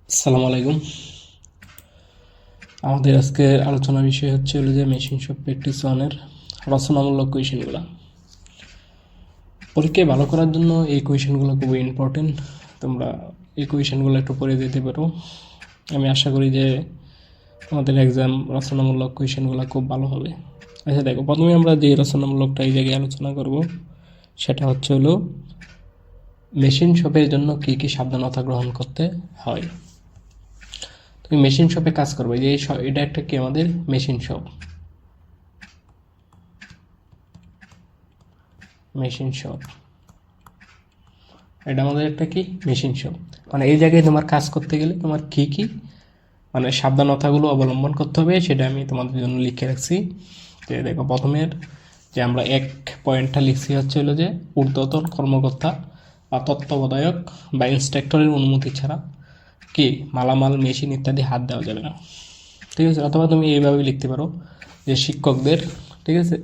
আসসালামু আলাইকুম। আমাদের আজকের আলোচনার বিষয় হচ্ছে হলো যে মেশিন শপ প্র্যাকটিস ওয়ানের রচনামূলক কোয়েশনগুলো। পরীক্ষায় ভালো করার জন্য এই কোয়েশনগুলো খুবই ইম্পর্টেন্ট। তোমরা এই কোয়েশনগুলো একটু পড়ে দিতে পারো। আমি আশা করি যে আমাদের এক্সাম রচনামূলক কোয়েশনগুলো খুব ভালো হবে। আচ্ছা দেখো, প্রথমে আমরা যে রচনামূলকটা এই জায়গায় আলোচনা করব সেটা হচ্ছে হলো মেশিন শপের জন্য কী কী সাবধানতা গ্রহণ করতে হয়। তুমি মেশিন শপে কাজ করবে, যে এটা একটা কি আমাদের মেশিন শপ। মেশিন শপ এটা আমাদের একটা কি মেশিন শপ। মানে এই জায়গায় তোমার কাজ করতে গেলে তোমার কি কি মানে সাবধানতাগুলো অবলম্বন করতে হবে সেটা আমি তোমাদের জন্য লিখে রাখছি। যে দেখো, প্রথমের যে আমরা এক পয়েন্টটা লিখছি হচ্ছে হলো যে ঊর্ধ্বতন কর্মকর্তা বা তত্ত্বাবধায়ক বা ইন্সট্রাক্টরের অনুমতি ছাড়া কি মালামাল মেশিন ইত্যাদি হাত দেওয়া যাবে না। ঠিক আছে, অথবা তুমি এইভাবে লিখতে পারো যে শিক্ষকদের, ঠিক আছে,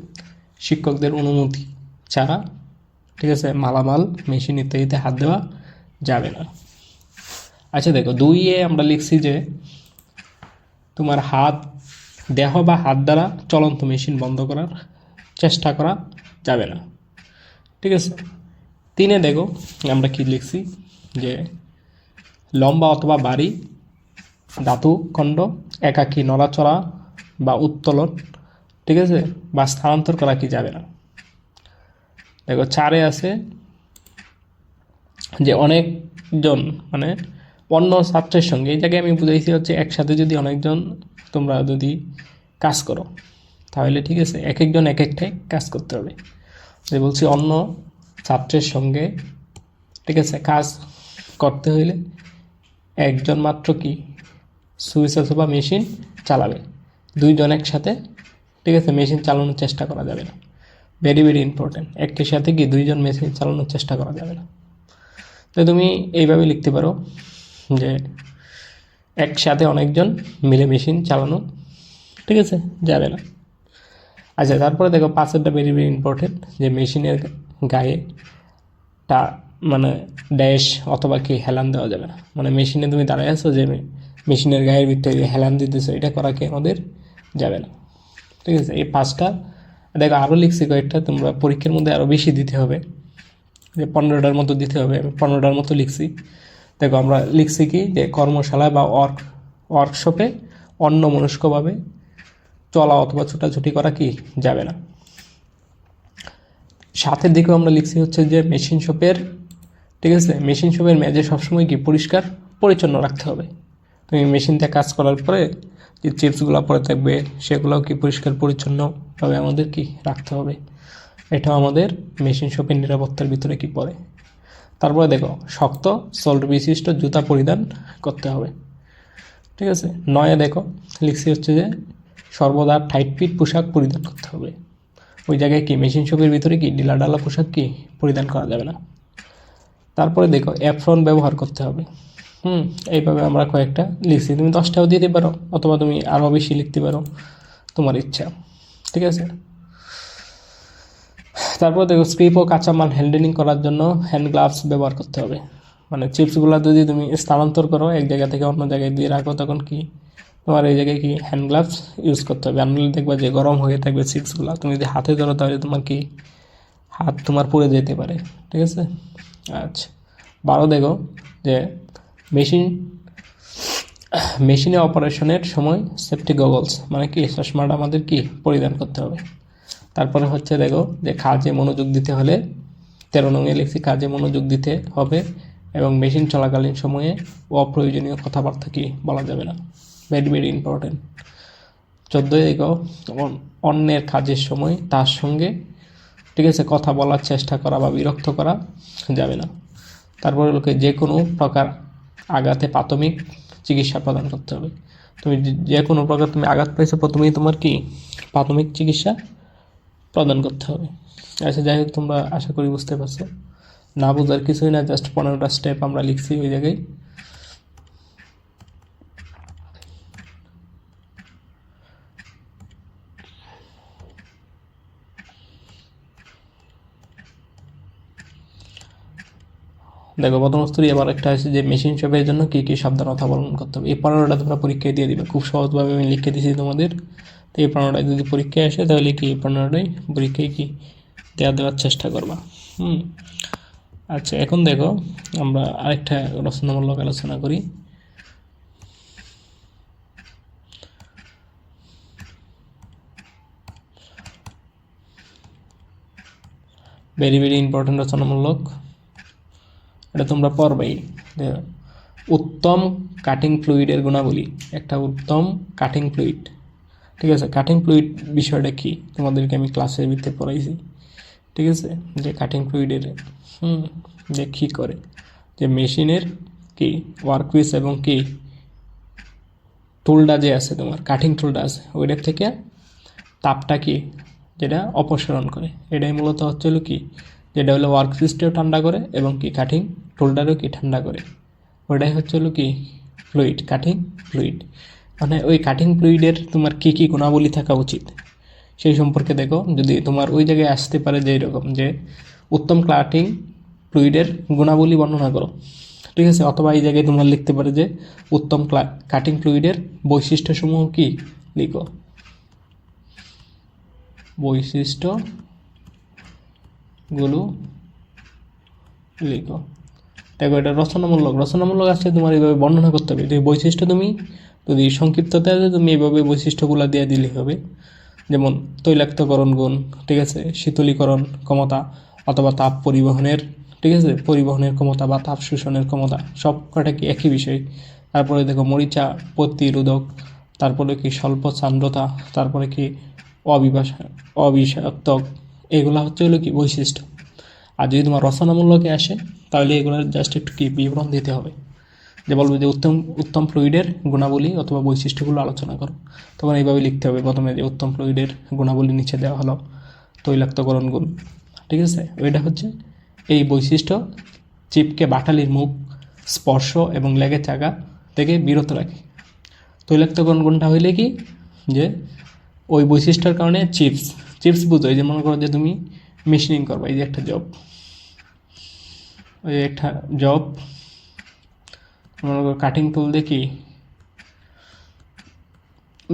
শিক্ষকদের অনুমতি ছাড়া, ঠিক আছে, মালামাল মেশিন ইত্যাদিতে হাত দেওয়া যাবে না। আচ্ছা দেখো, দুইয়ে আমরা লিখছি যে তোমার হাত, দেহ বা হাত দ্বারা চলন্ত মেশিন বন্ধ করার চেষ্টা করা যাবে না। ঠিক আছে, তিনে দেখো আমরা কি লিখছি যে লম্বা অথবা ভারী ধাতু খণ্ড একাকী নড়াচড়া বা উত্তোলন, ঠিক আছে, বা স্থানান্তর করা কি যাবে না। দেখো চারে আছে যে অনেকজন মানে অন্য ছাত্রের সঙ্গে, এই জায়গায় আমি বুঝাইছি হচ্ছে একসাথে যদি অনেকজন তোমরা যদি কাজ করো তাহলে ঠিক আছে এক একজন এক একটাই কাজ করতে হবে। যে বলছি অন্য ছাত্রের সঙ্গে, ঠিক আছে, কাজ করতে হইলে একজন মাত্র কি সুইচ অথবা মেশিন চালাবে, দুইজন একসাথে, ঠিক আছে, মেশিন চালানোর চেষ্টা করা যাবে না। ভেরি ভেরি ইম্পর্টেন্ট, একই সাথে কি দুইজন মেশিন চালানোর চেষ্টা করা যাবে না। তো তুমি এইভাবে লিখতে পারো যে একসাথে অনেকজন মিলে মেশিন চালানো, ঠিক আছে, যাবে না। আচ্ছা তারপরে দেখো পাঁচেরটা ভেরি ভেরি ইম্পর্টেন্ট, যে মেশিনের গায়ে টা মানে ড্যাশ অথবা কি হেলান দেওয়া যাবে না। মানে মেশিনে তুমি দাঁড়ায় আছো, যে মেশিনের গায়ের ভিতরে হেলান দিতেছো, এটা করা কি আমাদের যাবে না। ঠিক আছে, এই পাঁচটা। দেখো আরও লিখছি কয়েকটা, তোমরা পরীক্ষার মধ্যে আরও বেশি দিতে হবে, যে 15টার মতো দিতে হবে। আমি 15টার মতো লিখছি। দেখো আমরা লিখছি কি যে কর্মশালায় বা ওয়ার্কশপে অন্যমনস্কভাবে চলা অথবা ছোটাছুটি করা কি যাবে না। সাথের দিকেও আমরা লিখছি হচ্ছে যে মেশিন শপের, ঠিক আছে, মেশিন শপের মেঝে সবসময় কি পরিষ্কার পরিচ্ছন্ন রাখতে হবে। তুমি মেশিনতে কাজ করার পরে যে চিপসগুলো পরে থাকবে সেগুলোও কি পরিষ্কার পরিচ্ছন্নভাবে আমাদের কি রাখতে হবে। এটাও আমাদের মেশিন শপের নিরাপত্তার ভিতরে কি পড়ে। তারপরে দেখো শক্ত সোল বিশিষ্ট জুতা পরিধান করতে হবে। ঠিক আছে, নয়ে দেখো লিখছি হচ্ছে যে সর্বদা টাইট ফিট পোশাক পরিধান করতে হবে। ওই জায়গায় কি মেশিন শপের ভিতরে কি ঢিলাঢালা পোশাক কি পরিধান করা যাবে না। তারপরে দেখো অ্যাপ্রন ব্যবহার করতে হবে। এইভাবে আমরা কয়েকটা লিখছি, তুমি 10টাও দিতে পারো অথবা তুমি আরও বেশি লিখতে পারো, তোমার ইচ্ছা। ঠিক আছে, তারপর দেখো স্ক্রিপ ও কাঁচামাল হ্যান্ডেলিং করার জন্য হ্যান্ড গ্লাভস ব্যবহার করতে হবে। মানে চিপসগুলো যদি তুমি স্থানান্তর করো এক জায়গা থেকে অন্য জায়গায় দিয়ে রাখো, তখন কি তোমার এই জায়গায় কি হ্যান্ড গ্লাভস ইউজ করতে হবে। আনলে দেখবা যে গরম হয়ে থাকবে চিপসগুলো, তুমি যদি হাতে ধরো তাহলে তোমার কি হাত তোমার পুড়ে যেতে পারে। ঠিক আছে, আচ্ছা 12 দেখো যে মেশিন মেশিনে অপারেশনের সময় সেফটি গগলস মানে কি চশমাটা আমাদের কি পরিধান করতে হবে। তারপরে হচ্ছে দেখো যে কাজে মনোযোগ দিতে হলে 13 নঙে লিখছি কাজে মনোযোগ দিতে হবে এবং মেশিন চলাকালীন সময়ে অপ্রয়োজনীয় কথাবার্তা কি বলা যাবে না। Very very important. 14 দেখো অন্যের কাজের সময় তার সঙ্গে, ঠিক আছে, কথা বলার চেষ্টা করা বা বিরক্ত করা যাবে না। তারপরে লোকে যে কোনো প্রকার আঘাতে প্রাথমিক চিকিৎসা প্রদান করতে হবে। তুমি যে কোনো প্রকার তুমি আঘাত পাইছো, প্রথমেই তোমার কি প্রাথমিক চিকিৎসা প্রদান করতে হবে। আচ্ছা যাই হোক, তোমরা আশা করি বুঝতে পারছো। না বোঝার কিছুই না, জাস্ট 15টা স্টেপ আমরা লিখছি ওই জায়গায়। দেখো প্রথম স্তরে আবার একটা আছে যে মেশিন শপের জন্য কী কী সাবধানতা অবলম্বন করতে হবে। এই 15টা তোমরা পরীক্ষায় দিয়ে দিবে, খুব সহজভাবে আমি লিখে দিয়েছি তোমাদের। তো এই 15টায় যদি পরীক্ষায় আসে তাহলে কি এই 15টাই পরীক্ষায় কি দেওয়ার চেষ্টা করবা। আচ্ছা, এখন দেখো আমরা আরেকটা রচনামূলক আলোচনা করি। ভেরি ভেরি ইম্পর্টেন্ট রচনামূলক, এটা তোমরা পড়বেই। উত্তম কাটিং ফ্লুইডের গুণাবলী, একটা উত্তম কাটিং ফ্লুইড, ঠিক আছে। কাটিং ফ্লুইড বিষয়টা কি তোমাদেরকে আমি ক্লাসের ভিতরে পড়াইছি, ঠিক আছে। যে কাটিং ফ্লুইডের যে কী করে, যে মেশিনের কি ওয়ার্কপিস এবং কি টুলটা যে আছে তোমার কাটিং টুলটা আছে ওইটার থেকে তাপটা কি যেটা অপসারণ করে, এটাই মূলত হচ্ছে হলো কি, যেটা হলো ওয়ার্কপিসটাও ঠান্ডা করে এবং কি কাটিং টুলটারও কি ঠান্ডা করে, ওইটাই হচ্ছে হলো কি ফ্লুইড, কাটিং ফ্লুইড। মানে ওই কাটিং ফ্লুইডের তোমার কী কী গুণাবলী থাকা উচিত সেই সম্পর্কে দেখো। যদি তোমার ওই জায়গায় আসতে পারে যে এরকম যে উত্তম কাটিং ফ্লুইডের গুণাবলী বর্ণনা করো, ঠিক আছে, অথবা এই জায়গায় তোমার লিখতে পারে যে উত্তম কাটিং ফ্লুইডের বৈশিষ্ট্যসমূহ কি, লিখো বৈশিষ্ট্যগুলো লিখো। দেখো এটা রচনামূলক আসলে তোমার এইভাবে বর্ণনা করতে হবে। যে বৈশিষ্ট্য তুমি যদি সংক্ষিপ্ততে আছে তুমি এইভাবে বৈশিষ্ট্যগুলো দিয়ে দিলে হবে। যেমন তৈলাক্তকরণ গুণ, ঠিক আছে, শীতলীকরণ ক্ষমতা অথবা তাপ পরিবহনের, ঠিক আছে, পরিবহনের ক্ষমতা বা তাপ শোষণের ক্ষমতা, সব কটা কি একই বিষয়। তারপরে দেখো মরিচা প্রতিরোধক, তারপরে কি স্বল্প সান্দ্রতা, তারপরে কি অবিষাক্তক, এগুলো হচ্ছে হলো কি বৈশিষ্ট্য। আর যদি তোমার রচনামূলকে আসে তাহলে এগুলোর জাস্ট একটু কি বিবরণ দিতে হবে, যে বলবে যে উত্তম ফ্লুইডের গুণাবলী অথবা বৈশিষ্ট্যগুলো আলোচনা করো। তখন এইভাবে লিখতে হবে প্রথমে যে উত্তম ফ্লুইডের গুণাবলী নিচে দেওয়া হলো তৈলাক্তকরণ গুণ, ঠিক আছে। ওইটা হচ্ছে এই বৈশিষ্ট্য চিপকে বাটালির মুখ স্পর্শ এবং লেগে থাকা থেকে বিরত রাখে। তৈলাক্তকরণ গুণটা হইলে কি, যে ওই বৈশিষ্ট্যের কারণে চিপস বুঝো, এই যে মনে করো যে তুমি মেশিনিং করবা, এই যে একটা জব মনে করো কাটিং টুল দিয়ে কি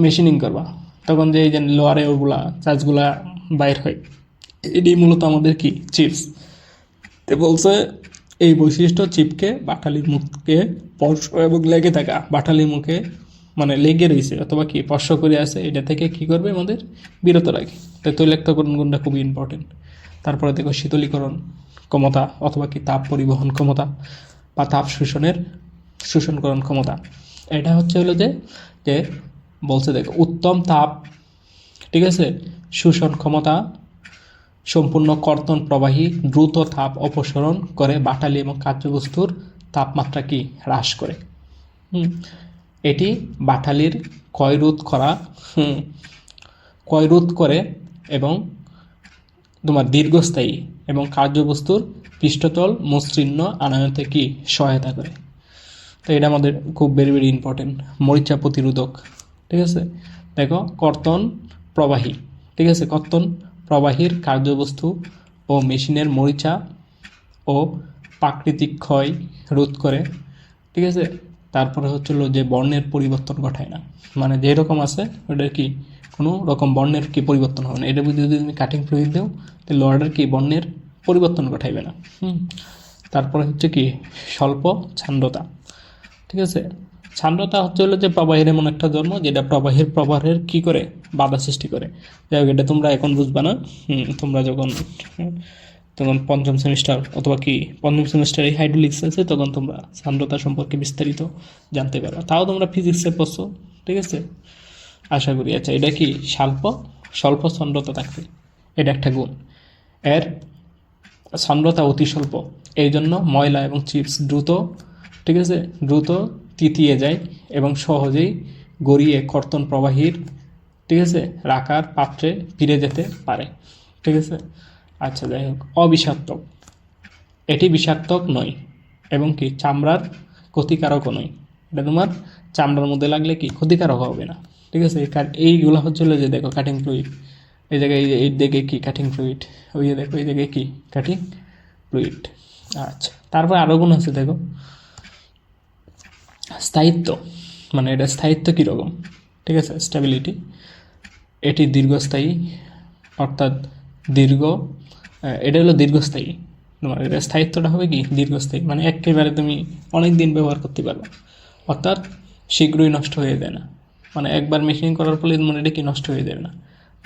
মেশিনিং করবা, তখন যে এই যে লোয়ারে ওগুলা চার্জগুলা বাইর হয়, এটি মূলত আমাদের কি চিপস। তো বলছে এই বৈশিষ্ট্য চিপকে বাটালির মুখকে স্পর্শ এবং লেগে থাকা, বাটালির মুখে মানে লেগে রয়েছে অথবা কি স্পর্শ করে আছে, এটা থেকে কি করবে আমাদের বিরত রাখে। তাই তৈলাক্তকরণ গুণটা খুবই ইম্পর্টেন্ট। তারপরে দেখো শীতলীকরণ ক্ষমতা অথবা কি তাপ পরিবহন ক্ষমতা বা তাপ শোষণকরণ ক্ষমতা, এটা হচ্ছে হলো যে যে বলছে দেখো উত্তম তাপ, ঠিক আছে, শোষণ ক্ষমতা সম্পূর্ণ কর্তন প্রবাহী দ্রুত তাপ অপসারণ করে বাটালি এবং কার্যবস্তুর তাপমাত্রা কি হ্রাস করে। এটি বাটালির ক্ষয় রোধ করে এবং তোমার দীর্ঘস্থায়ী এবং কার্যবস্তুর পৃষ্ঠতল মসৃণ আনয়নতে কি সহায়তা করে। তো এটা আমাদের খুব ভেরি ভেরি ইম্পর্টেন্ট। মরিচা প্রতিরোধক, ঠিক আছে, দেখো কর্তন প্রবাহী, ঠিক আছে, কর্তন প্রবাহীর কার্যবস্তু ও মেশিনের মরিচা ও প্রাকৃতিক ক্ষয় রোধ করে, ঠিক আছে। তারপরে হচ্ছিল যে বর্ণের পরিবর্তন ঘটায় না, মানে যেরকম আছে ওটার কি কোনো রকম বর্ণের কি পরিবর্তন হবে না। এটা যদি তুমি কাটিং ফ্লুইড দাও তাহলে লোহাটার কি বর্ণের পরিবর্তন ঘটাইবে না। তারপরে হচ্ছে কি স্বল্প সান্দ্রতা, ঠিক আছে। সান্দ্রতা হচ্ছে হলো যে প্রবাহের এমন একটা জন্ম যেটা প্রবাহের কি করে বাধা সৃষ্টি করে। যাই হোক এটা তোমরা এখন বুঝবা না, তোমরা যখন পঞ্চম সেমিস্টার অথবা কি পঞ্চম সেমিস্টারে হাইড্রোলিক্স আছে তখন তোমরা সান্দ্রতা সম্পর্কে বিস্তারিত জানতে পারবা। তাও তোমরা ফিজিক্সে পড়ছো, ঠিক আছে, আশা করি। আচ্ছা, এটা কি স্বল্প সান্দ্রতা থাকবে, এটা একটা গুণ। এর সান্দ্রতা অতি স্বল্প, এই জন্য ময়লা এবং চিপস ঠিক আছে, দ্রুত তিতিয়ে যায় এবং সহজেই গড়িয়ে কর্তন প্রবাহীর, ঠিক আছে, রাখার পাত্রে ফিরে যেতে পারে, ঠিক আছে। আচ্ছা, যাই হোক অবিষাক্তক, এটি বিষাক্তক নয় এবং কি চামড়ার ক্ষতিকারকও নয়। এটা তোমার চামড়ার মধ্যে লাগলে কি ক্ষতিকারক হবে না, ঠিক আছে। এইগুলো হচ্ছিল যে দেখো কাটিং ফ্লুইড, এই জায়গায় এই দিকে কি কাটিং ফ্লুইড, ওই যে দেখো এই জায়গায় কি কাটিং ফ্লুইড, আচ্ছা, তারপর আরও গুণ আছে দেখো, স্থায়িত্ব, মানে এটা স্থায়িত্ব কীরকম, ঠিক আছে, স্টেবিলিটি, এটি দীর্ঘস্থায়ী, অর্থাৎ দীর্ঘ, এটা হলো দীর্ঘস্থায়ী, তোমার এটা স্থায়িত্বটা হবে কি দীর্ঘস্থায়ী, মানে একেবারে তুমি অনেক দিন ব্যবহার করতে পারবে, অর্থাৎ শীঘ্রই নষ্ট হয়ে যায় না, মানে একবার মেশিন করার ফলে মানে এটা কি নষ্ট হয়ে যাবে না।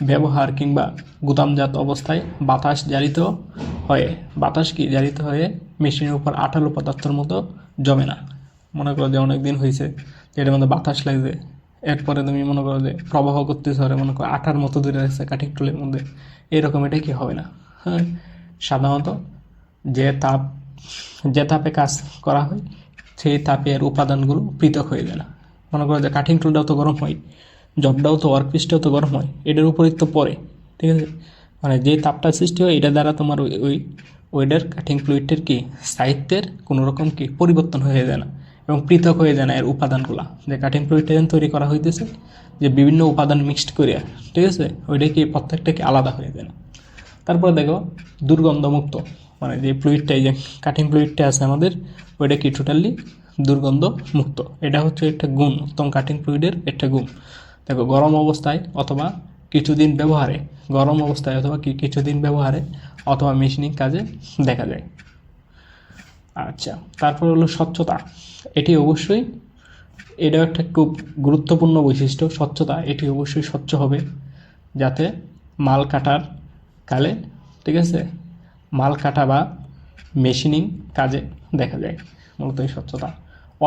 ব্যবহার কিংবা গুদামজাত অবস্থায় বাতাস জারিত হয়ে, বাতাস কি জারিত হয়ে মেশিনের উপর আঠালো পদার্থের মতো জমে না। মনে করো যে অনেক দিন হয়েছে যে এটার মধ্যে বাতাস লাগছে, এরপরে তুমি মনে করো যে প্রবাহ করতেছে, মনে করো আঠার মতো দূরে রাখছে কাঠিং টুলের মধ্যে, এরকম এটা কি হবে না। হ্যাঁ, সাধারণত যে তাপে কাজ করা হয় সেই তাপের উপাদানগুলো পৃথক হয়ে যায় না। মনে করো যে কাঠিং টুলটাও তো গরম হয়, জবটাও তো ওয়ার্কপিসটাও তো গরম হয়, এটার উপরই তো পড়ে, ঠিক আছে, মানে যে তাপটা সৃষ্টি হয় এটা দ্বারা তোমার ওই ওয়েডার কাঠিং ফ্লুইডের কি সাহিত্যের কোনো রকম কি পরিবর্তন হয়ে যায় না এবং পৃথক হয়ে যায় না এর উপাদানগুলো, যে কাঠিং ফ্লুইডটা তৈরি করা হইতেছে যে বিভিন্ন উপাদান মিক্সড করিয়া, ঠিক আছে, ওইটা কি প্রত্যেকটা কি আলাদা হয়ে যায় না। তারপরে দেখো দুর্গন্ধমুক্ত, মানে যে ফ্লুইডটা, এই যে কাটিং ফ্লুইডটা আছে আমাদের, ওইটা কি টোটালি দুর্গন্ধ মুক্ত। এটা হচ্ছে একটা গুণ, উত্তম কাটিং ফ্লুইডের একটা গুণ। দেখো গরম অবস্থায় অথবা কিছুদিন ব্যবহারে, গরম অবস্থায় অথবা কিছুদিন ব্যবহারে অথবা মেশিনিং কাজে দেখা যায়। আচ্ছা, তারপর হলো স্বচ্ছতা, এটি অবশ্যই, এটাও একটা খুব গুরুত্বপূর্ণ বৈশিষ্ট্য, স্বচ্ছতা, এটি অবশ্যই স্বচ্ছ হবে যাতে মাল কাটার কালে, ঠিক আছে, মাল কাটা বা মেশিনিং কাজে দেখা যায়। মূলত এই স্বচ্ছতা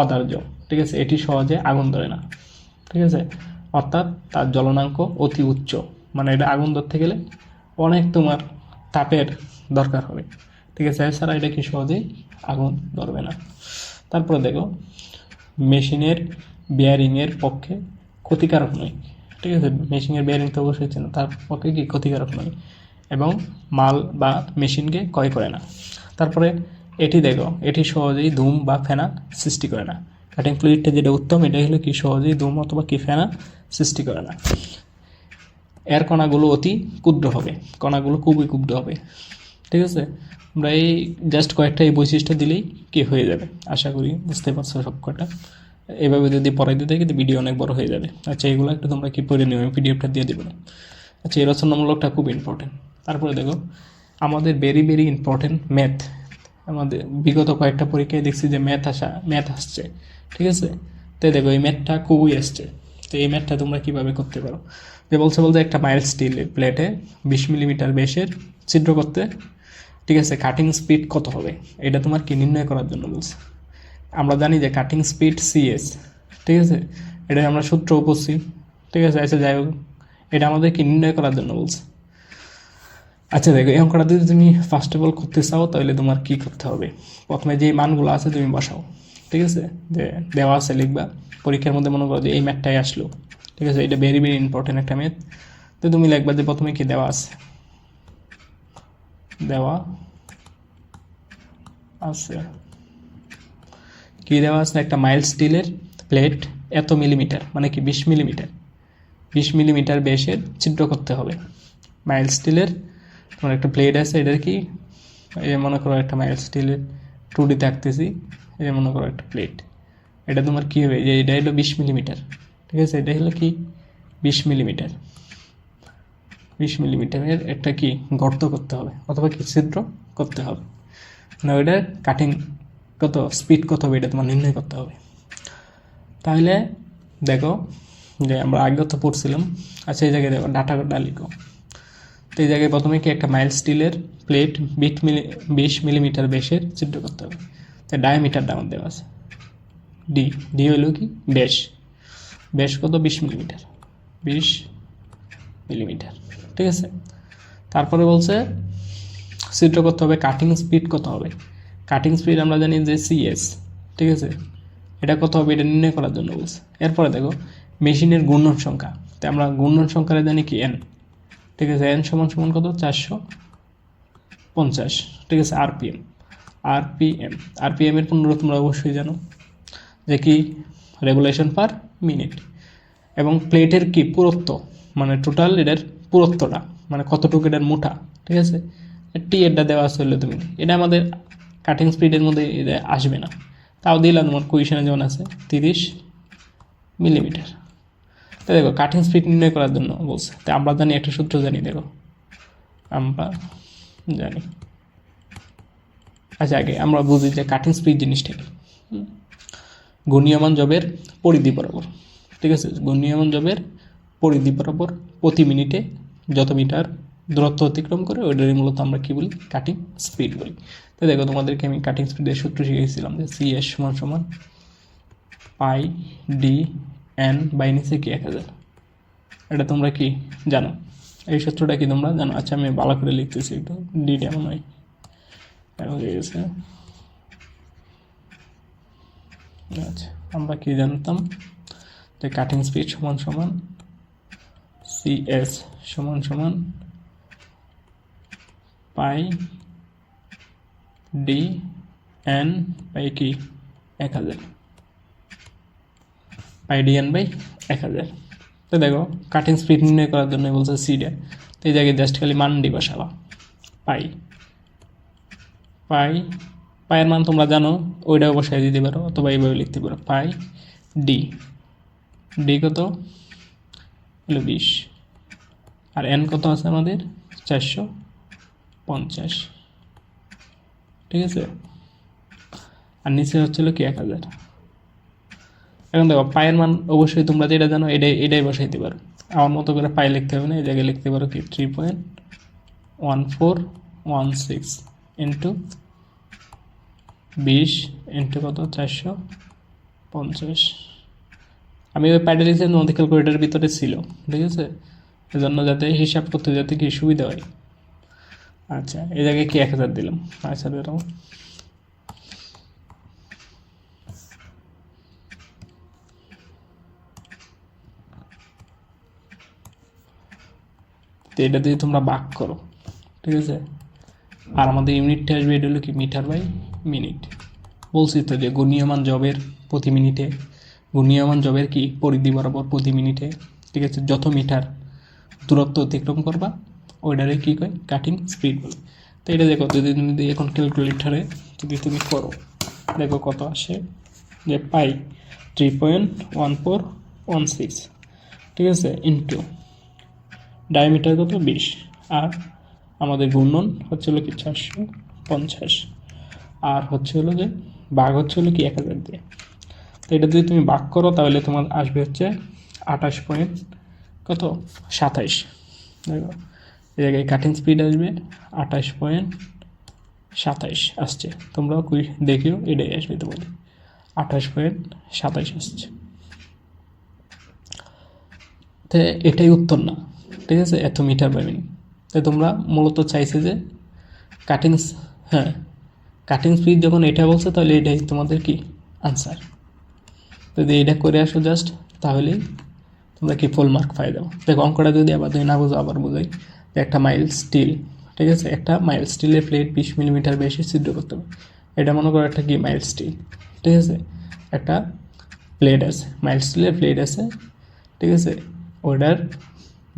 অদার্য, ঠিক আছে, এটি সহজে আগুন ধরে না, ঠিক আছে, অর্থাৎ তার জ্বলনাঙ্ক অতি উচ্চ, মানে এটা আগুন ধরতে গেলে অনেক তোমার তাপের দরকার হবে, ঠিক আছে, এছাড়া এটা কি সহজেই আগুন ধরবে না। তারপরে দেখো মেশিনের বেয়ারিংয়ের পক্ষে ক্ষতিকারক নয়, ঠিক আছে, মেশিনের বেয়ারিং তো অবশ্যই চেন, তার পক্ষে কি ক্ষতিকারক নয় এবং মাল বা মেশিনকে ক্ষয় করে না। তারপরে এটি দেখো, এটি সহজেই ধূম বা ফেনা সৃষ্টি করে না। কাটিং ফ্লুইডটা যেটা উত্তম, এটাই হলো কি সহজেই ধূম অথবা কি ফেনা সৃষ্টি করে না। এর কণাগুলো অতি ক্ষুদ্র হবে, কণাগুলো খুবই ক্ষুদ্র হবে, ঠিক আছে। আমরা এই জাস্ট কয়েকটা এই বৈশিষ্ট্য দিলেই কি হয়ে যাবে, আশা করি বুঝতে পারছো সব কটা। এভাবে যদি পড়াইতে থাকি তো ভিডিও অনেক বড় হয়ে যাবে। আচ্ছা, এগুলো একটু তোমরা কি পড়ে নিও, আমি পিডিএফটা দিয়ে দেবো। আচ্ছা, এই রচনামূলকটা খুব ইম্পর্টেন্ট। তারপরে দেখো আমাদের ভেরি ভেরি ইম্পর্টেন্ট ম্যাথ, আমাদের বিগত কয়েকটা পরীক্ষায় দেখছি যে ম্যাথ আসছে, ঠিক আছে, তো দেখো এই ম্যাথটা খুবই আসছে। তো এই ম্যাথটা তোমরা কীভাবে করতে পারো, যে বলতে একটা মাইল্ড স্টিল প্লেটে 20 মিলিমিটার বেশের ছিদ্র করতে, ঠিক আছে, কাটিং স্পিড কত হবে এটা তোমার কি নির্ণয় করার জন্য বলছে। আমরা জানি যে কাটিং স্পিড সিএস, ঠিক আছে, এটা আমরা সূত্র পড়ছি, ঠিক আছে। আচ্ছা যাই হোক, এটা আমাদের কি নির্ণয় করার জন্য বলছে। আচ্ছা দেখো, এই অঙ্কটা যদি তুমি ফার্স্ট অফ অল করতে চাও তাহলে তোমার কি করতে হবে, প্রথমে যে মানগুলো আছে তুমি বসাও, ঠিক আছে, যে দেওয়া আছে লিখবা, পরীক্ষার মধ্যে মনে করো যে এই ম্যাথটাই আসলো, ঠিক আছে, এটা ভেরি ভেরি ইম্পর্টেন্ট একটা ম্যাথ। তো তুমি লিখবা যে প্রথমে কি দেওয়া আছে, দেওয়া আছে কি দেওয়া আছে, একটা মাইল্ড স্টিলের প্লেট এত মিলিমিটার, মানে কি 20 মিলিমিটার, 20 মিলিমিটার বেশের ছিদ্র করতে হবে। মাইল্ড স্টিলের তোমার একটা প্লেট আছে, এটার কি এই মনে করো একটা মাইল্ড স্টিলের 2D-তে আঁকতেছি, এই মনে করো একটা প্লেট, এটা তোমার কী হবে, যে এটা হলো 20 মিলিমিটার, ঠিক আছে, এটা হলো কি 20 মিলিমিটার, 20 মিলিমিটারের একটা কি গর্ত করতে হবে অথবা কি ছিদ্র করতে হবে, মানে ওইটার কাটিং কত স্পিড কত হবে এটা তোমার নির্ণয় করতে হবে। তাহলে দেখো যে আমরা আগে তো পড়ছিলাম। আচ্ছা, এই জায়গায় দেখো ডাটাটা লিখো। তো এই জায়গায় প্রথমে কি একটা মাইল্ড স্টিলের প্লেট 20 মিলিমিটার বেশের ছিদ্র করতে হবে। তাই ডায়ামিটারটা আমার দেওয়া আছে ডি হইল কি বেশ কত 20 মিলিমিটার, 20 মিলিমিটার, ঠিক আছে। তারপরে বলছে ছিদ্র করতে হবে, কাটিং স্পিড কত হবে, কাটিং স্পিড আমরা জানি যে সিএস, ঠিক আছে, এটা কত হবে এটা নির্ণয় করার জন্য বলছে। এরপরে দেখো মেশিনের ঘূর্ণন সংখ্যা, তাই আমরা ঘূর্ণন সংখ্যাটা জানি কি এন, ঠিক আছে, এন সমান সমান কত 450, ঠিক আছে, আরপিএম এর পূর্ণ তোমরা অবশ্যই জানো যে কি রেভলিউশন পার মিনিট, এবং প্লেটের কি পুরুত্ব, মানে টোটাল এটার পুরুত্বটা, মানে কতটুকু এটার মোটা, ঠিক আছে, টি এরটা দেওয়া আছে হলে তুমি এটা আমাদের কাটিং স্পিডের মধ্যে এটা আসবে না। তাও দিলাম তোমার কোয়েশনে যেমন আছে 30 মিলিমিটার। তো দেখো কাটিং স্পিড নির্ণয় করার জন্য বলছে, তো আমরা জানি একটা সূত্র জানি, দেখো আমরা জানি, আচ্ছা আগে আমরা বুঝি যে কাটিং স্পিড জিনিসটা কি। ঘূর্ণীয়মান জবের পরিধি বরাবর, ঠিক আছে, ঘূর্ণীয়মান জবের পরিধি বরাবর প্রতি মিনিটে যত মিটার দূরত্ব অতিক্রম করে ওইটারই মূলত আমরা কি বলি, কাটিং স্পিড বলি। তো দেখো তোমাদেরকে আমি কাটিং স্পিডের সূত্র শিখিয়েছিলাম যে CS সমান সমান পাই ডি এন বাই নিচে কি 1000। এটা তোমরা কি জানো, এই সূত্রটা কি তোমরা জানো? আচ্ছা আমি ভালো করে লিখতেছি একটু, ডি এমন হয় হয়ে গেছে। আচ্ছা আমরা কি জানতাম যে কাটিং স্পিড সমান সমান CS সমান সমান পাই ডি এন বাই কি 1000, পাই ডি এন বাই 1000। তো দেখো কাটিং স্পিড নির্ণয় করার জন্য বলছে সিডে, তো এই জায়গায় জাস্ট খালি মান ডি বসাবা, পাই পাই পায়ের মান তোমরা জানো, ওইটাও বসাই দিতে পারো অথবা এইভাবে লিখতে পারো পাই ডি, ডি কত হলো 20, আর এন কত আছে আমাদের 450, ঠিক আছে, আর নিচে হচ্ছিল কি 1000। এখন দেখো পায়ের মান অবশ্যই তোমরা যেটা জানো এটাই বসাইতে পারো, আমার মতো করে পাই লিখতে হবে না, এই জায়গায় লিখতে পারো কি 3.1416 ইন্টু 20 ইন্টু কত 450। আমি ওই পাইটা লিখছি তোমাদের ক্যালকুলেটারের ভিতরে ছিল, ঠিক আছে, এজন্য যাতে হিসাব করতে যাতে কি সুবিধা হয়। আচ্ছা এই জায়গায় কি 1000 দিলাম, আচ্ছা ধরো তো এটা দিয়ে তোমরা ভাগ করো, ঠিক আছে, আর আমাদের ইউনিটটা আসবে এটা হলো কি মিটার বাই মিনিট। বলছি তো যে ঘূর্ণীয়মান জবের প্রতি মিনিটে, ঘূর্ণীয়মান জবের কি পরিধি বরাবর প্রতি মিনিটে, ঠিক আছে, যত মিটার দূরত্ব অতিক্রম করবা ওইটারে কী কয় কাটিং স্পিড বলে। তো এটা দেখো যদি তুমি এখন ক্যালকুলেটারে যদি তুমি করো, দেখো কত আসে, যে পাই 3.1416, ঠিক আছে, ইন্টু ডায়ামিটার কত 20, আর আমাদের ঘূর্ণন হচ্ছে হলো কি 450, আর হচ্ছে হলো যে ভাগ হচ্ছে হলো কি 1000 দিয়ে। তো এটা যদি তুমি ভাগ করো তাহলে তোমার আসবে হচ্ছে 28.27। দেখো এই জায়গায় কাটিং স্পিড আসবে 28.27 আসছে, তোমরাও দেখিও এটাই আসবে তোমাদের 28.27 আসছে। তো এটাই উত্তর না, ঠিক আছে, এত মিটার বাই মিনিট। তাই তোমরা মূলত চাইছে যে কাটিং, হ্যাঁ কাটিং স্পিড যখন এটা বলছে তাহলে এটাই তোমাদের কি আনসার। যদি এটা করে আসো জাস্ট তাহলেই তোমরা কি ফুল মার্ক পাই দাও। দেখো অঙ্কটা যদি আবার তুমি না বুঝো আবার বোঝাই, যে একটা মাইল স্টিল, ঠিক আছে, একটা মাইল স্টিলের প্লেট 20 মিলিমিটার বেশি ছিদ্র করতে হবে। এটা মনে করো একটা কি মাইল স্টিল, ঠিক আছে, একটা প্লেট আছে, মাইল স্টিলের প্লেট আছে, ঠিক আছে, ওটার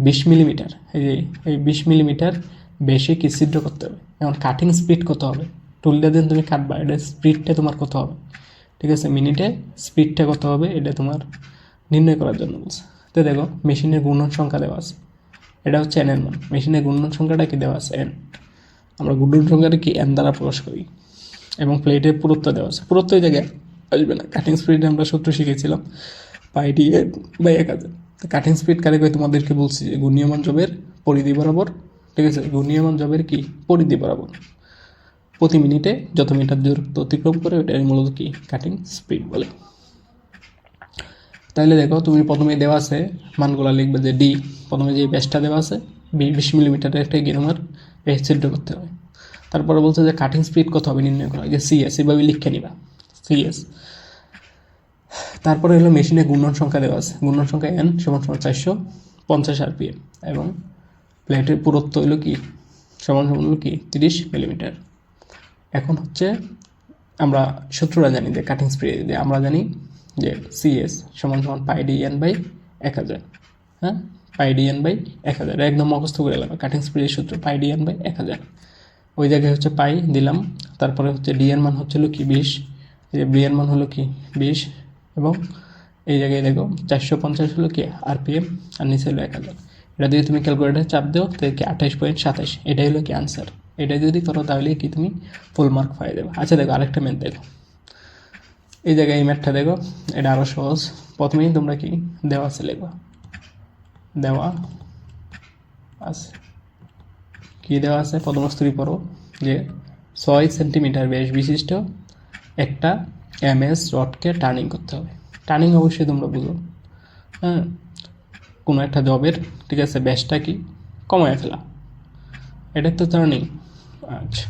20 মিলিমিটার, এই 20 মিলিমিটার বেশি কি ছিদ্র করতে হবে। এখন কাটিং স্পিড কত হবে, টুলটা দিন তুমি কাটবা, এটা স্পিডটা তোমার কত হবে, ঠিক আছে, মিনিটে স্পিডটা কত হবে এটা তোমার নির্ণয় করার জন্য বলছে। তো দেখো মেশিনের ঘূর্ণন সংখ্যা দেওয়া আছে, এটা হচ্ছে এন এর মান, মেশিনের ঘূর্ণন সংখ্যাটা কি দেওয়া আছে এন, আমরা ঘূর্ণন সংখ্যাটা কি এন দ্বারা প্রকাশ করি, এবং প্লেটের পুরুত্ব দেওয়া আছে, পুরুত্ব এই জায়গায় আসবে না, কাটিং স্পিডে আমরা সূত্র শিখেছিলাম pi D N by 1000। Cutting speed কারে কই তোমাদেরকে বলছি যে ঘূর্ণীয়মান জবের পরিধি বরাবর, ঠিক আছে, ঘূর্ণীয়মান জবের কি পরিধি বরাবর প্রতি মিনিটে যত মিটার দূরত্ব অতিক্রম করে ওটাই মূলত কি কাটিং স্পিড বলে। তাহলে দেখো তুমি প্রথমে দেওয়া আছে মানগুলো লিখবে যে ডি, প্রথমে যে ব্যাসটা দেওয়া আছে 20 মিলিমিটারের একটা গিয়ে তোমার ব্যাস ছিদ্র করতে হবে। তারপরে বলছে যে কাটিং স্পিড কত হবে নির্ণয় করা, যে সিএস, এভাবে লিখে নিবা সিএস। তারপরে হলো মেশিনে ঘূর্ণন সংখ্যা দেওয়া আছে, ঘূর্ণন সংখ্যা এন সমান সমান 450 আরপিএম, এবং প্লেটের পুরুত্ব হলো কি সমান সমান হলো কি 30 মিলিমিটার। এখন হচ্ছে আমরা সূত্রটা জানি যে কাটিং স্পিড আমরা জানি যে সিএস সমান সমান পাই ডি এন বাই 1000, হ্যাঁ পাই ডি এন বাই 1000 একদম মুখস্থ করে নেবে, কাটিং স্পিডের সূত্র পাই ডি এন বাই 1000। ওই জায়গায় হচ্ছে পাই দিলাম, তারপরে হচ্ছে ডি এর মান হচ্ছিল কি 20, এই যে বি এর মান হলো কি 20, এবং এই জায়গায় দেখো 450 হলো কি আরপিএম, আর নিচে হলো 1000। এটা যদি তুমি ক্যালকুলেটারে চাপ দাও তাহলে কি 28.27, এটাই হলো কি আনসার। এটা যদি করো তাহলে কি তুমি ফুল মার্ক পাই দেবে। আচ্ছা দেখো আরেকটা ম্যাথ দেখো, এই জায়গায় এই ম্যাথটা দেখো, এটা আরও সহজ। প্রথমেই তোমরা কি দেওয়া আছে লিখবা, দেওয়া আছে কি দেওয়া আছে, প্রথমস্তরই পড়ো যে 6 সেন্টিমিটার ব্যাস বিশিষ্ট একটা এমএস রডকে টার্নিং করতে হবে। টার্নিং অবশ্যই তোমরা বুঝো, হ্যাঁ, কোনো একটা জবের, ঠিক আছে, ব্যাসটা কি কমায় ফেলা, এটা তো টার্নিং। আচ্ছা,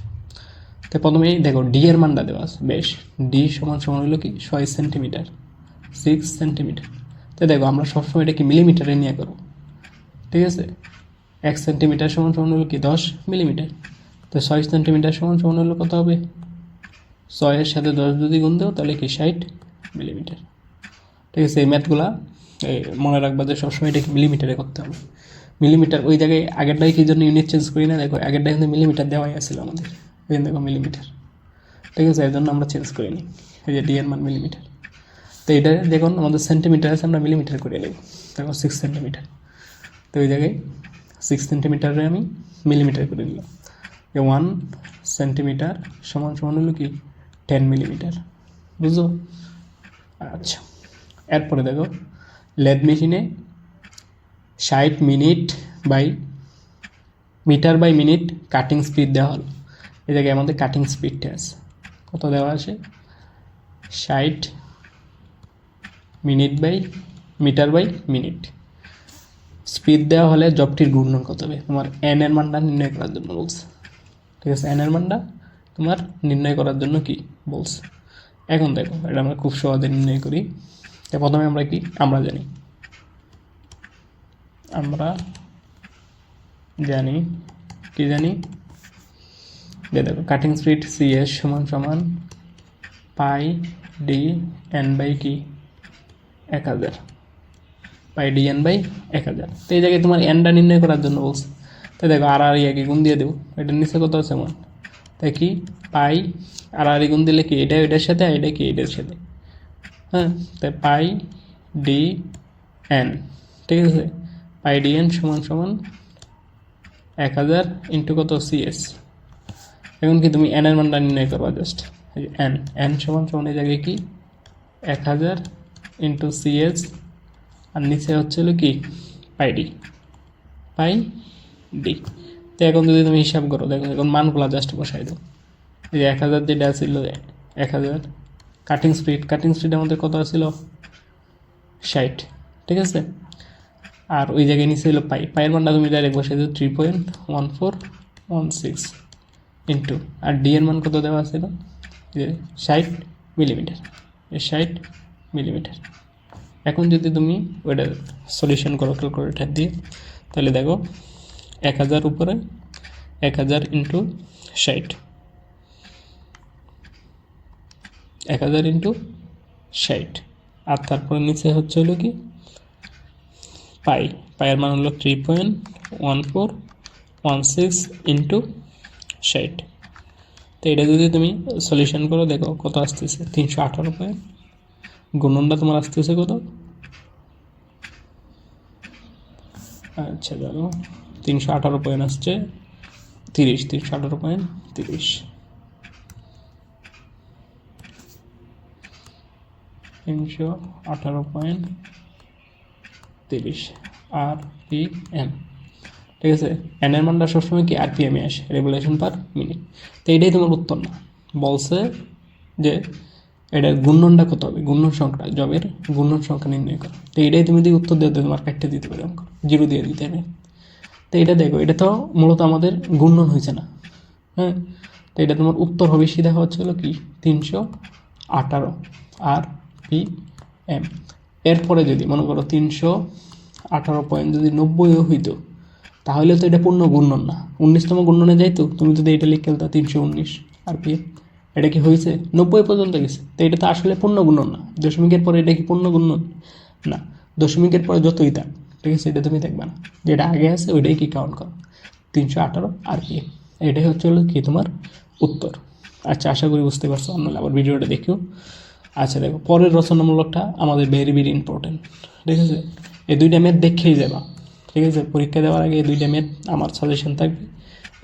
তো প্রথমেই দেখো ডি এর মানটা দেওয়া আছে, বেশ ডি সমান সমান হলো কি 6 সেন্টিমিটার, 6 সেন্টিমিটার। তো দেখো আমরা সবসময় এটা কি মিলিমিটারে নিয়ে করবো, ঠিক আছে। 1 সেন্টিমিটার সমান সমান হলো কি 10 মিলিমিটার, তো 6 সেন্টিমিটার সমান সমান হলো কত হবে, 6 এর সাথে 10 যদি গুণ দেও তাহলে কি 60 মিলিমিটার, ঠিক আছে। এই ম্যাথগুলা মনে রাখবা যে সবসময় এটা কি মিলিমিটারে করতে হবে। মিলিমিটার ওই জায়গায় আগেরটাই কি জন্য ইউনিট চেঞ্জ করি না, দেখো আগেরটাই কিন্তু মিলিমিটার দেওয়াই আসছিল আমাদের, এই দেখো মিলিমিটার, ঠিক আছে, এর জন্য আমরা চেঞ্জ করি নি, এই যে ডি এর মান মিলিমিটার। তো এটা দেখুন আমাদের সেন্টিমিটার আছে, আমরা মিলিমিটার করে নেব, দেখো 6 সেন্টিমিটার, তো ওই জায়গায় 6 সেন্টিমিটারে আমি মিলিমিটার করে নিলাম, 1 সেন্টিমিটার সমান সমান হলো কি 10 মিলিমিটার, বুঝছো। আচ্ছা, এরপরে দেখো লেদ মেশিনে 60 minute by meter by minute cutting speed দেওয়া হলো। এই জায়গায় আমাদের কাটিং স্পিডটা আছে, কত দেওয়া আছে, 60 minute by meter by minute. Speed দেওয়া হলে জবটির ঘূর্ণন কত হবে, তোমার এন এর মানটা নির্ণয় করার জন্য বলছে, ঠিক আছে। এন এর মানটা তোমার নির্ণয় করার জন্য কি বলছে। এখন দেখো এটা আমরা খুব সহজে নির্ণয় করি। প্রথমে আমরা কি জানি কি জানি দেখো কাটিং স্পিড সিএস সমান সমান পাই ডি এন বাই কি 1000, পাই ডি এন বাই 1000। তো এই জায়গায় তোমার এনটা নির্ণয় করার জন্য বলছে, তাই দেখো আর কি গুণ দিয়ে দেবো, এটার নিচে কত আছে মান, তাই কি পাই আর গুণ দিলে কি এটা এটার সাথে, আর এটা কি এটার সাথে, হ্যাঁ, তাই পাই ডি এন, ঠিক আছে, পাই ডি এন সমান সমান 1000 ইন্টু কত সিএস। এখন কি তুমি এন এর মানটা নির্ণয় করবা, জাস্ট এন সমান সমান এই জায়গায় কি 1000 ইন্টু সিএস, আর নিচে হচ্ছে হলো কি পাই ডি। তো এখন যদি তুমি হিসাব করো, দেখো এখন মানগুলা জাস্ট বসাই দাও, এই যে 1000 যেটা ছিল 1000, কাটিং স্পিড আমাদের কত ছিল 60, ঠিক আছে। আর ওই জায়গায় নিচে হলো পাইয়ের মানটা তুমি ডাইরেক্ট বসাই দাও 3.1416 ইন্টু, আর ডি এর মান কত দেওয়া ছিল যে 60 মিলিমিটার, 60 মিলিমিটার। এখন যদি তুমি ওইটা সলিউশন করো ক্যালকুলেটার দিয়ে, তাহলে দেখো 1000 উপরে 1000 ইন্টু 60, 1000 ইন্টু 60, আর তারপরে নিচে হচ্ছে হলো কি পাইয়ের মান হলো 3.1416 ইন্টু 60। তো এটা যদি তুমি সলিউশন করো দেখো কত আসতেছে 318 পয়েন্ট, গুণনটা তোমার আসতেছে কত, আচ্ছা দেখো 318 পয়েন্ট আসছে 30, 318.30, 318.30 আরপিএম, ঠিক আছে। এন এর মানটা সবসময় কি আরপিএমে আসে, রেভলিউশন পার মিনিট। তো এটাই তোমার উত্তর না, বলছে যে এটার ঘূর্ণনটা কত হবে, ঘূর্ণন সংখ্যা, জবের ঘূর্ণন সংখ্যা নির্ণয় করো। তো এটাই তুমি যদি উত্তর দিতে তোমার কাটতে দিতে পারে অঙ্ক, 0 দিয়ে দিতে হবে। তো এটা দেখো, এটা তো মূলত আমাদের ঘূর্ণন হয়েছে না, হ্যাঁ। তো এটা তোমার উত্তর হবে সিধা হচ্ছে হলো কি 318 আরপিএম। এরপরে যদি মনে করো 318 পয়েন্ট যদি 90 হইতো, তাহলে তো এটা পূর্ণ ঘূর্ণন না, 19তম ঘূর্ণনে যাইতো। তুমি যদি এটা লিখে ফেলতা 319 আরপিএম, এটা কি হয়েছে 90 পর্যন্ত গেছে। তো এটা তো আসলে পূর্ণ ঘূর্ণন না, দশমিকের পরে এটা কি পূর্ণ ঘূর্ণন না, দশমিকের পরে যতই থাক, ঠিক আছে, এটা তুমি দেখবে না, যেটা আগে আছে ওইটাই কি কাউন্ট করো 318 আরপিএম। এটাই হচ্ছে হলো কি তোমার উত্তর। আচ্ছা, আশা করি বুঝতে পারছো, নাহলে আবার ভিডিওটা দেখিও। আচ্ছা দেখো, পরের রচনামূলকটা আমাদের ভেরি ভেরি ইম্পর্টেন্ট, ঠিক আছে? এই দুইটা ম্যাথ দেখেই যাবা, ঠিক আছে? পরীক্ষা দেওয়ার আগে এই দুইটা ম্যাথ আমার সাজেশন থাকবে,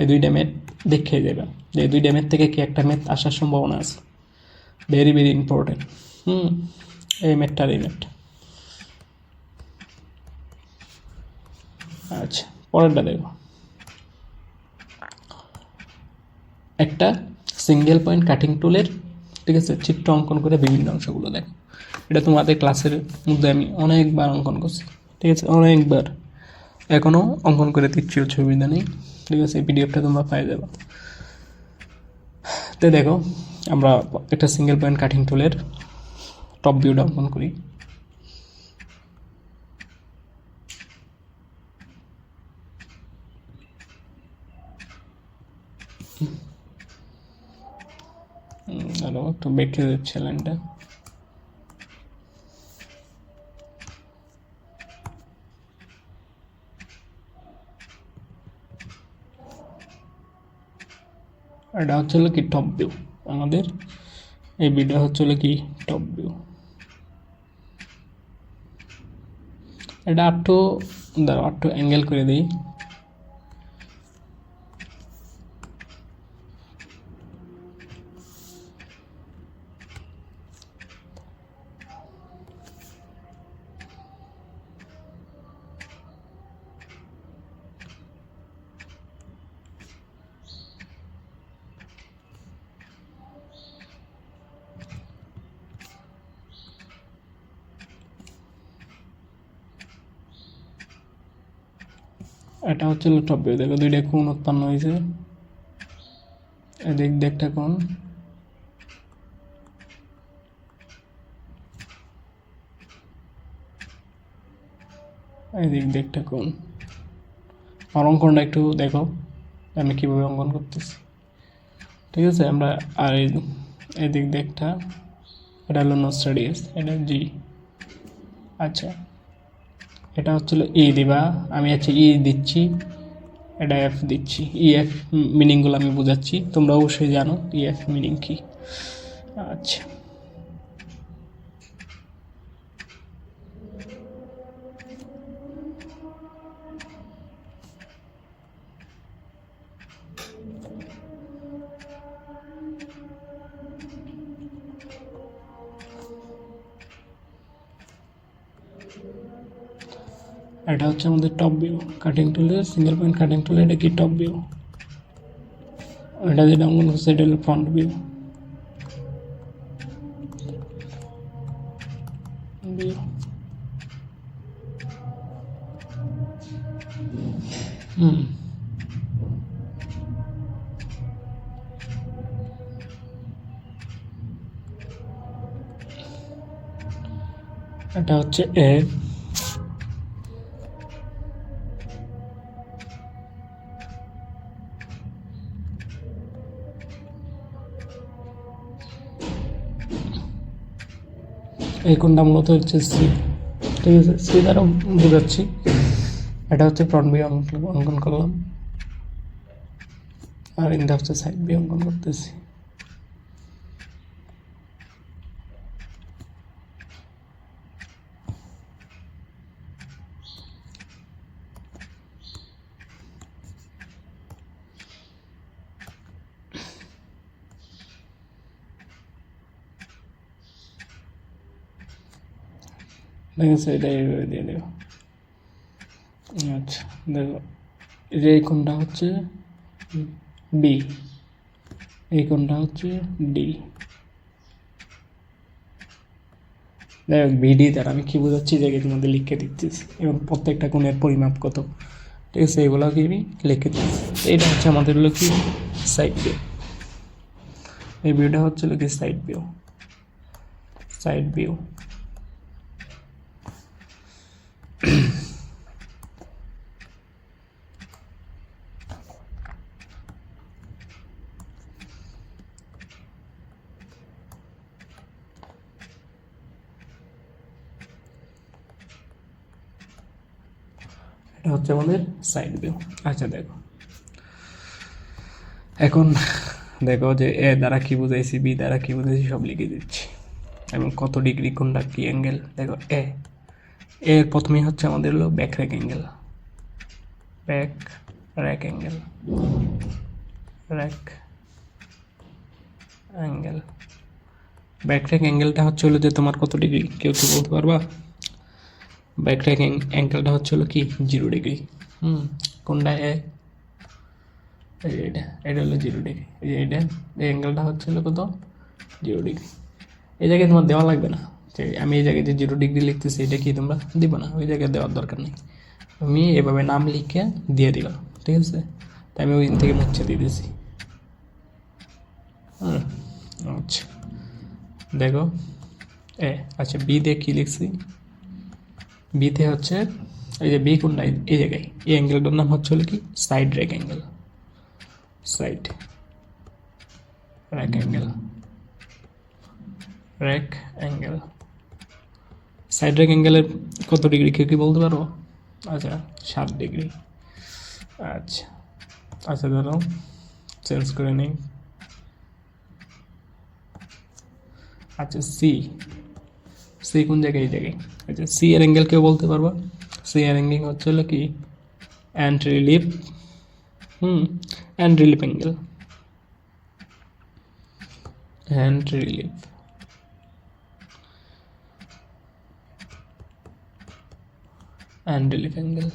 এই দুইটা ম্যাথ দেখেই যাবা যে এই দুইটা ম্যাথ থেকে কি একটা ম্যাথ আসার সম্ভাবনা আছে। Very very important. এই ম্যাথটা আর এই ম্যাথটা। আচ্ছা, পরেরটা দেখো। একটা সিঙ্গেল পয়েন্ট কাটিং টুলের, ঠিক আছে, চিত্র অঙ্কন করে বিভিন্ন অংশগুলো দেখো। এটা তোমাদের ক্লাসের মধ্যে আমি অনেকবার অঙ্কন করছি, ঠিক আছে, অনেকবার। এখনও অঙ্কন করে দিচ্ছি, সুবিধা নেই, ঠিক আছে? এই পিডিএফটা তোমরা পাই যাবে। তো দেখো, আমরা একটা সিঙ্গেল পয়েন্ট কাটিং টুলের টপ ভিউটা অঙ্কন করি। আরো একটু বেঁকে যাচ্ছে লাইনটা। এটা হচ্ছে হলো কি টপ ভিউ, আমাদের এই ভিডিও হচ্ছে হলো কি টপ ভিউ। এটা একটু দাঁড়াও, একটু অ্যাঙ্গেল করে দিই। এটা হচ্ছে টপ ভিউ। দেখো দুইটা কোণ উৎপন্ন হয়েছে, এদিক দিয়ে একটা কোণ, এদিক দিয়ে একটা কোণ। আর অঙ্কনটা একটু দেখো আমি কীভাবে অঙ্কন করতেছি, ঠিক আছে? আমরা আর এদিক দিয়ে একটা, এটা হলো নোস রেডিয়াস, এটা জি। আচ্ছা, এটা হচ্ছিল ই দিবা, আমি আচ্ছা ই দিচ্ছি, এটা এফ দিচ্ছি। ই এফ মিনিংগুলো আমি বোঝাচ্ছি, তোমরা অবশ্যই জানো ই এফ মিনিং কি। আচ্ছা, এটা হচ্ছে আমাদের টপ ভিউ কাটিং টুলের, সিঙ্গেল পয়েন্ট কাটিং টুল। এটা কি টপ ভিউ, এটা যেটা অঙ্কন করছে এটা হলো ফ্রন্ট ভিউ। এটা হচ্ছে এ, এই কোণটা মূলত হচ্ছে সি, ঠিক আছে? সি দ্বারা বোঝাচ্ছি। এটা হচ্ছে ফ্রন্ট ভিউ অঙ্কন করলাম, আর এটা হচ্ছে সাইড ভিউ অঙ্কন করতেছি। ঠিক আছে, এটা এইভাবে দিয়ে দেবো। আচ্ছা দেখো, এই কোণটা হচ্ছে বি, এই কোণটা হচ্ছে ডি। যাই হোক, ভিডি দ্বারা আমি কী বোঝাচ্ছি যে তোমাদের লিখে দিচ্ছি, এবং প্রত্যেকটা কোণের পরিমাপ কত, ঠিক আছে, এগুলোকে আমি লিখে দিচ্ছি। এইটা হচ্ছে আমাদের হলো কি সাইড ভিউ। এই ভিউটা হচ্ছে হলো কি সাইড ভিউ, সাইড ভিউ। এটা হচ্ছে আমাদের সাইড ভিউ। আচ্ছা দেখো, এখন দেখো যে এ দ্বারা কি বুঝাইছি, বি দ্বারা কি বুঝাইছি, সব লিখে দিচ্ছি এবং কত ডিগ্রি কোনটা কি অ্যাঙ্গেল। দেখো এর প্রথমেই হচ্ছে আমাদের হলো back rake angle, back rake angle, rake angle. Back rake অ্যাঙ্গেলটা হচ্ছে হলো যে তোমার কত ডিগ্রি, কেউ কি বলতে পারবা? ব্যাক র্যাক অ্যাঙ্গেলটা হচ্ছে হলো কি 0 ডিগ্রি। কোনটা এটা হলো 0 ডিগ্রি। এই অ্যাঙ্গেলটা হচ্ছে হলো কত, 0 ডিগ্রি। এই জায়গায় তোমার দেওয়া লাগবে না, যে আমি এই জায়গায় যে 0 ডিগ্রি লিখতেছি এটা কি তোমরা দিবা না, ওই জায়গায় দেওয়ার দরকার নেই। তুমি এভাবে নাম লিখে দিয়ে দিবা, ঠিক আছে? তাই আমি ওই থেকে মুছে দিয়ে দিয়েছি। আচ্ছা দেখো আচ্ছা বি দিয়ে কী লিখছি, বিতে হচ্ছে এই যে বি কোনটা, এই জায়গায় এই অ্যাঙ্গেলটার নাম হচ্ছে হলো কি side rake angle, side rake angle, rake angle. Side rake অ্যাঙ্গেলের কত ডিগ্রি কেউ কি বলতে পারো? আচ্ছা 7 ডিগ্রি। আচ্ছা আচ্ছা ধরো চেঞ্জ করে নিই। আচ্ছা সি কোন জায়গায়, এই জায়গায়। আচ্ছা সি এর অ্যাঙ্গেল কেউ বলতে পারবা? সি এর অ্যাঙ্গেল হচ্ছে হলো কি end relief, end relief angle, end relief, end relief angle.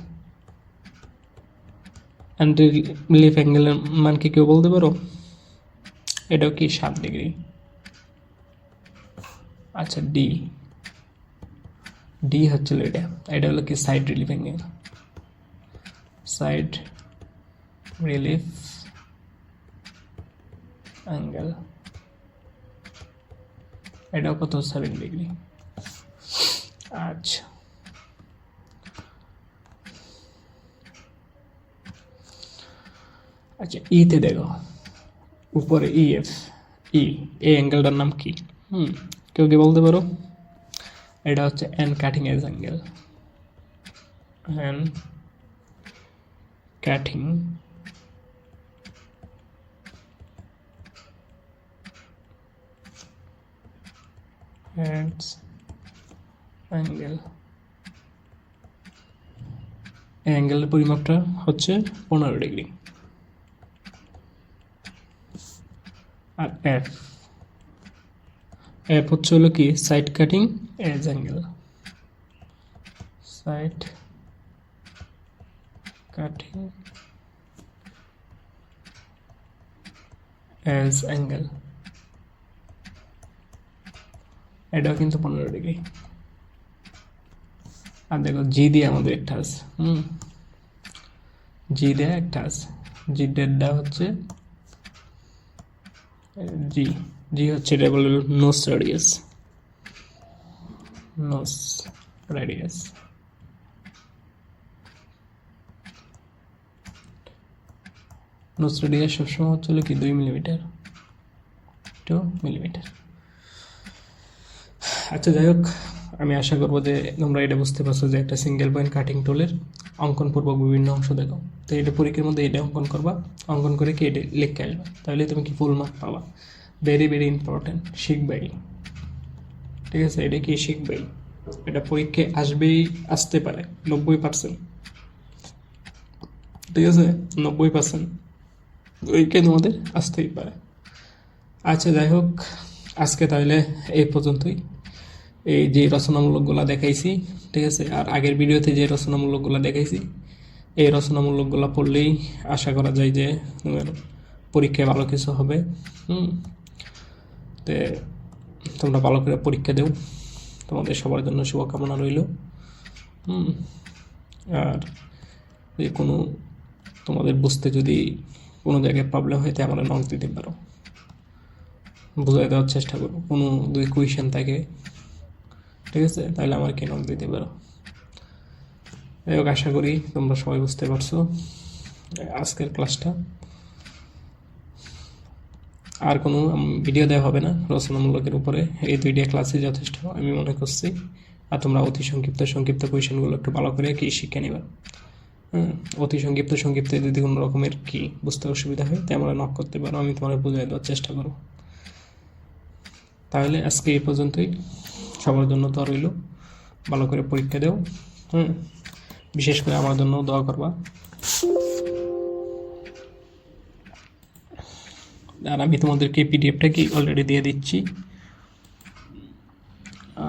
End relief অ্যাঙ্গেলের মান কি কেউ বলতে পারো? এটাও কি 7 ডিগ্রি। আচ্ছা ডি হচ্ছে এটা হলো কি side relief angle, side relief angle. এটাও কত, 7 ডিগ্রি। আচ্ছা আচ্ছা ইতে দেখো উপরে ইএফ, এই অ্যাঙ্গেলটার নাম কি? কেউ কি বলতে পারো? এটা হচ্ছে N cutting edge angle, N cutting edge angle. এই অ্যাঙ্গেলের পরিমাপটা হচ্ছে 15 ডিগ্রি। আর এফ হচ্ছে হলো কি side cutting edge angle, side cutting edge angle. এটাও কিন্তু 15 ডিগ্রি। আর দেখো জি দিয়ে আমাদের একটা আছে, জি দিয়ে একটা আছে, জি ডেটটা হচ্ছে জি হচ্ছে এটা বলে nose radius, nose radius. Nose radius সবসময় হচ্ছে কি 2 মিলিমিটার, 2 মিলিমিটার। আচ্ছা যাই হোক, আমি আশা করবো যে তোমরা এটা বুঝতে পারছো যে একটা সিঙ্গেল পয়েন্ট কাটিং টুলের অঙ্কন পূর্বক বিভিন্ন অংশ দেখো। তো এটা পরীক্ষার মধ্যে এটা অঙ্কন করবা, অঙ্কন করে কি এটা লিখে আসবা, তাহলে তুমি কি ফুল মার্ক পাবা। ভেরি ভেরি ইম্পর্টেন্ট, শিখবাই, ঠিক আছে? এটা কি শিখবাই, এটা পরীক্ষায় আসতে পারে 90%, ঠিক আছে? 90% পরীক্ষায় তোমাদের আসতেই পারে। আচ্ছা যাই হোক, আজকে তাহলে এই পর্যন্তই। এই যে রচনামূলকগুলো দেখাইছি, ঠিক আছে? আর আগের ভিডিওতে যে রচনামূলকগুলো দেখাইছি, এই রচনামূলকগুলো পড়লেই আশা করা যায় যে তোমার পরীক্ষায় ভালো কিছু হবে। তো তোমরা ভালো করে পরীক্ষা দেও, তোমাদের সবার জন্য শুভকামনা রইল। আর যে কোনো তোমাদের বুঝতে যদি কোনো জায়গায় প্রবলেম হয় তাই আমরা নক দিতে পারো, বুঝাই দেওয়ার চেষ্টা করবো। কোনো দুই কোয়েশ্চেন থাকে, ঠিক আছে? তাহলে আমাকে নক দিতে পারো। যাই হোক, আশা করি তোমরা সবাই বুঝতে পারছো আজকের ক্লাসটা। আর কোনো ভিডিও দেওয়া হবে না রচনামূলকের উপরে, এই 2টা ক্লাসই যথেষ্ট আমি মনে করছি। আর তোমরা অতি সংক্ষিপ্ত কোয়েশ্চেনগুলো একটু ভালো করে কি শিখে নিবা। হুম, অতি সংক্ষিপ্ত সংক্ষিপ্তে যদি কোনো রকমের কি বুঝতে অসুবিধা হয় তাই আমরা নক করতে পারো, আমি তোমার বুঝিয়ে দেওয়ার চেষ্টা করো। তাহলে আজকে এই পর্যন্তই, সবার জন্য তো রইল, ভালো করে পরীক্ষা দেও। হুম, বিশেষ করে আমার জন্য দোয়া করবা। আর আমি তোমাদেরকে পিডিএফটা কি অলরেডি দিয়ে দিচ্ছি।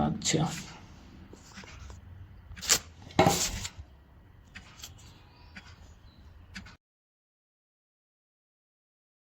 আচ্ছা।